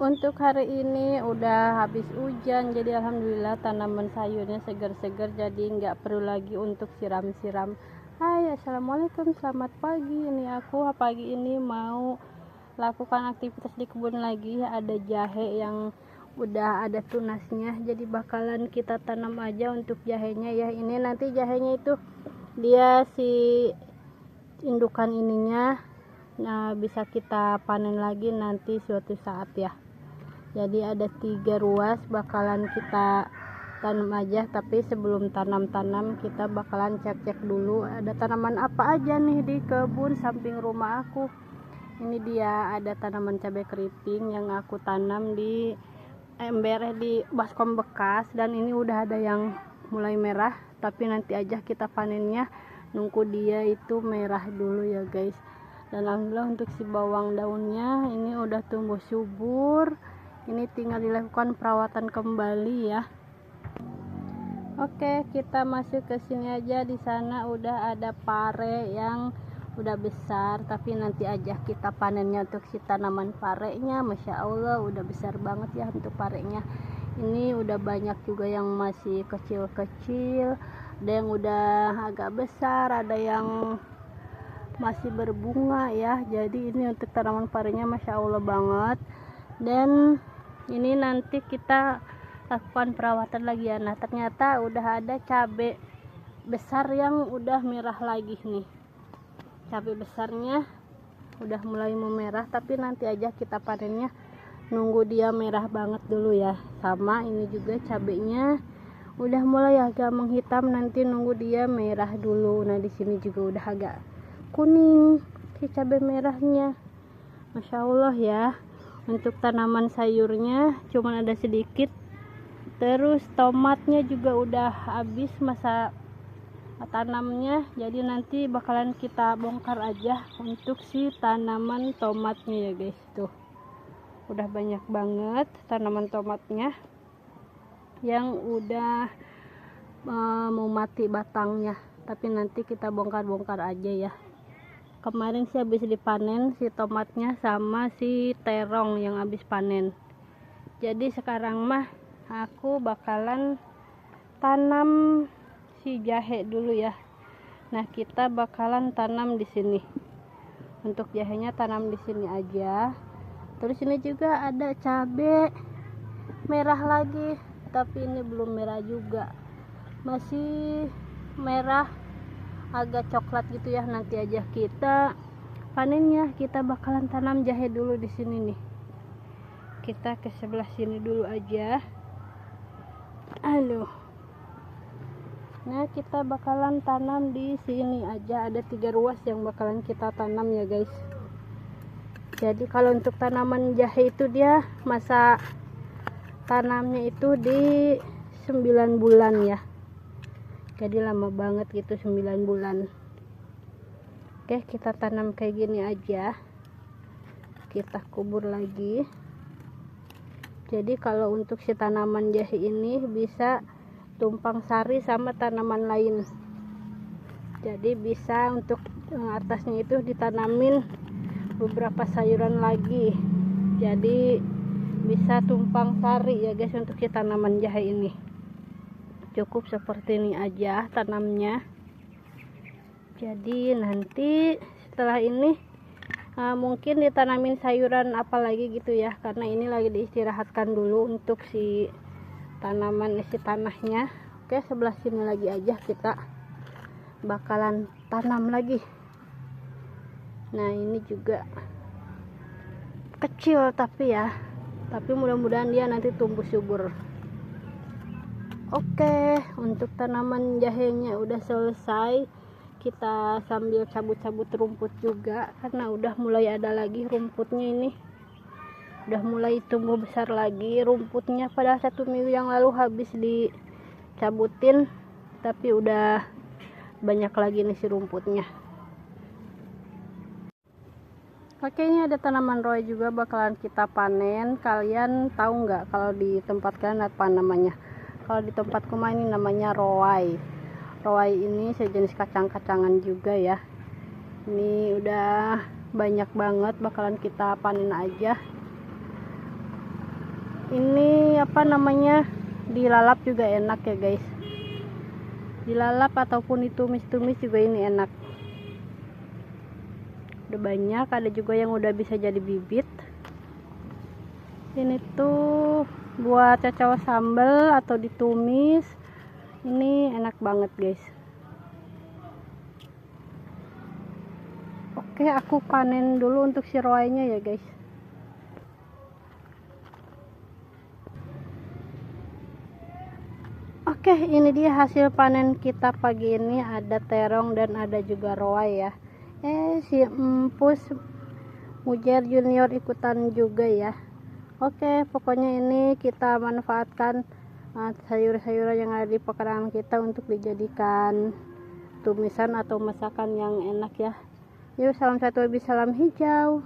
Untuk hari ini udah habis hujan, jadi alhamdulillah tanaman sayurnya segar-segar, jadi nggak perlu lagi untuk siram-siram. Hai, assalamualaikum, selamat pagi. Ini aku pagi ini mau lakukan aktivitas di kebun lagi. Ada jahe yang udah ada tunasnya, jadi bakalan kita tanam aja untuk jahenya ya. Ini nanti jahenya itu dia si indukan ininya, nah bisa kita panen lagi nanti suatu saat ya. Jadi ada 3 ruas bakalan kita tanam aja, tapi sebelum tanam kita bakalan cek dulu ada tanaman apa aja nih di kebun samping rumah aku. Ini dia ada tanaman cabai keriting yang aku tanam di ember di baskom bekas, dan ini udah ada yang mulai merah, tapi nanti aja kita panennya, nunggu dia itu merah dulu ya guys. Dan alhamdulillah untuk si bawang daunnya ini udah tumbuh subur. Ini tinggal dilakukan perawatan kembali ya. Oke, kita masuk ke sini aja. Di sana udah ada pare yang udah besar, tapi nanti aja kita panennya untuk si tanaman parenya. Masya Allah udah besar banget ya untuk parenya. Ini udah banyak juga yang masih kecil-kecil, ada yang udah agak besar, ada yang masih berbunga ya. Jadi ini untuk tanaman parenya Masya Allah banget. Dan ini nanti kita lakukan perawatan lagi ya. Nah ternyata udah ada cabai besar yang udah merah lagi nih. Cabai besarnya udah mulai memerah, tapi nanti aja kita panennya, nunggu dia merah banget dulu ya. Sama ini juga cabainya udah mulai agak menghitam, nanti nunggu dia merah dulu. Nah di sini juga udah agak kuning si cabai merahnya. Masya Allah ya. Untuk tanaman sayurnya cuman ada sedikit, terus tomatnya juga udah habis masa tanamnya, jadi nanti bakalan kita bongkar aja untuk si tanaman tomatnya ya guys. Tuh udah banyak banget tanaman tomatnya yang udah mau mati batangnya, tapi nanti kita bongkar aja ya. Kemarin sih habis dipanen si tomatnya sama si terong yang habis panen. Jadi sekarang mah aku bakalan tanam si jahe dulu ya. Nah, kita bakalan tanam di sini. Untuk jahenya tanam di sini aja. Terus ini juga ada cabai merah lagi, tapi ini belum merah juga. Masih merah agak coklat gitu ya. Nanti aja kita panennya, kita bakalan tanam jahe dulu di sini nih. Kita ke sebelah sini dulu aja. Aduh. Nah, kita bakalan tanam di sini aja. Ada 3 ruas yang bakalan kita tanam ya guys. Jadi kalau untuk tanaman jahe itu dia masa tanamnya itu di 9 bulan ya. Jadi lama banget gitu, 9 bulan. Oke, kita tanam kayak gini aja. Kita kubur lagi. Jadi kalau untuk si tanaman jahe ini bisa tumpang sari sama tanaman lain. Jadi bisa untuk atasnya itu ditanamin beberapa sayuran lagi. Jadi bisa tumpang sari ya guys untuk si tanaman jahe ini. Cukup seperti ini aja tanamnya. Jadi nanti setelah ini mungkin ditanamin sayuran apa lagi gitu ya, karena ini lagi diistirahatkan dulu untuk si tanaman isi tanahnya. Oke, sebelah sini lagi aja kita bakalan tanam lagi. Nah ini juga kecil tapi mudah-mudahan dia nanti tumbuh subur. Oke, untuk tanaman jahenya udah selesai. Kita sambil cabut-cabut rumput juga, karena udah mulai ada lagi rumputnya ini. Udah mulai tumbuh besar lagi rumputnya. Padahal 1 minggu yang lalu habis dicabutin, tapi udah banyak lagi nih si rumputnya. Oke, ini ada tanaman roy juga bakalan kita panen. Kalian tahu nggak kalau di tempat kalian apa namanya? Kalau di tempatku mah ini namanya roy. Roy ini sejenis kacang-kacangan juga ya. Ini udah banyak banget, bakalan kita panen aja. Ini apa namanya, dilalap juga enak ya guys, dilalap ataupun ditumis-tumis juga ini enak. Udah banyak, ada juga yang udah bisa jadi bibit. Ini tuh buat cacau sambal atau ditumis, ini enak banget guys. Oke, aku panen dulu untuk siroainya ya guys. Oke, ini dia hasil panen kita pagi ini. Ada terong dan ada juga roai ya. Si empus Mujair Junior ikutan juga ya. Oke, pokoknya ini kita manfaatkan sayur-sayuran yang ada di pekarangan kita untuk dijadikan tumisan atau masakan yang enak ya. Yuk, salam satu lebih salam hijau.